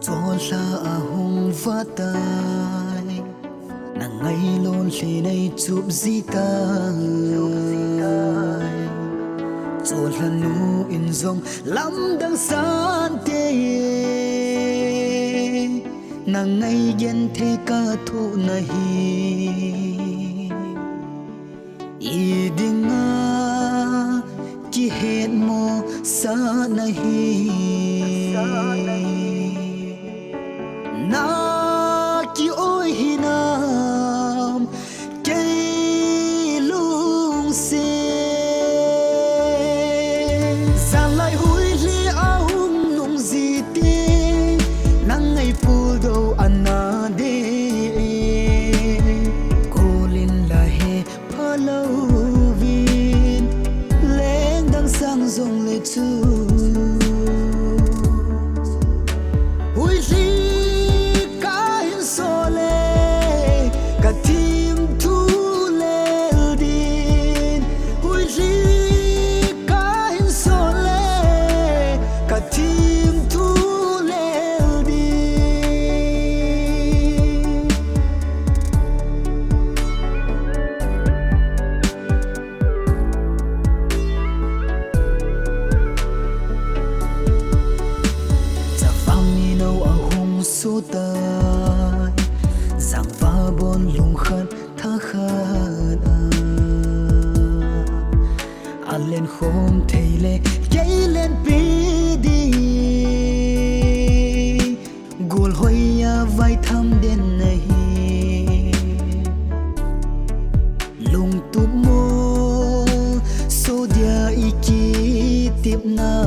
Zola ahong vatai na ngay lon linay chup zitay Zola nu inzong lamdang sante na ngay yen te ka thu nahi idinga ki het mo sa nahi na ki oi hinam cây lung se san lai hui li ahum nung ziti nang ngay pul do anna de kolin la he palovin leng dang sang zong le chu số tai rằng va bon lung khát tha khát lên khom thầy lệ gây lên pi đi gul hoya vai tham đến này lung tu mo số dia iki tiếp na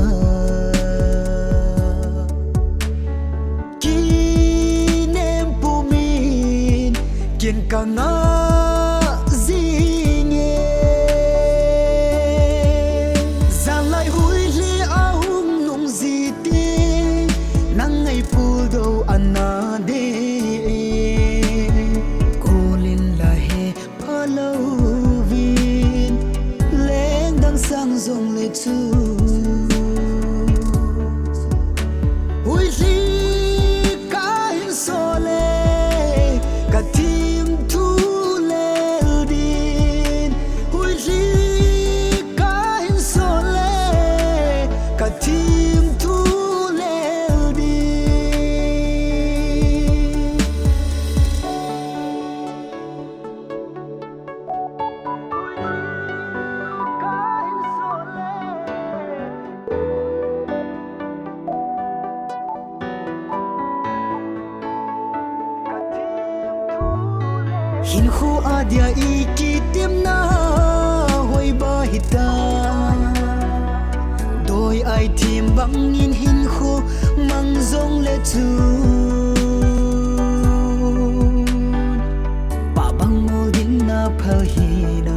kiên cả ngã gì nhé ra lại hui li ahung nung gì ti nang ngày pul do anna de kolin la he palovin leng dang sang zong le chu hui li ka hin so le ka ti hin khu adia iki tim na hoi ba hita đôi ai tim bang in hin khu mang zong le chu pa bang mo din na phơ hi na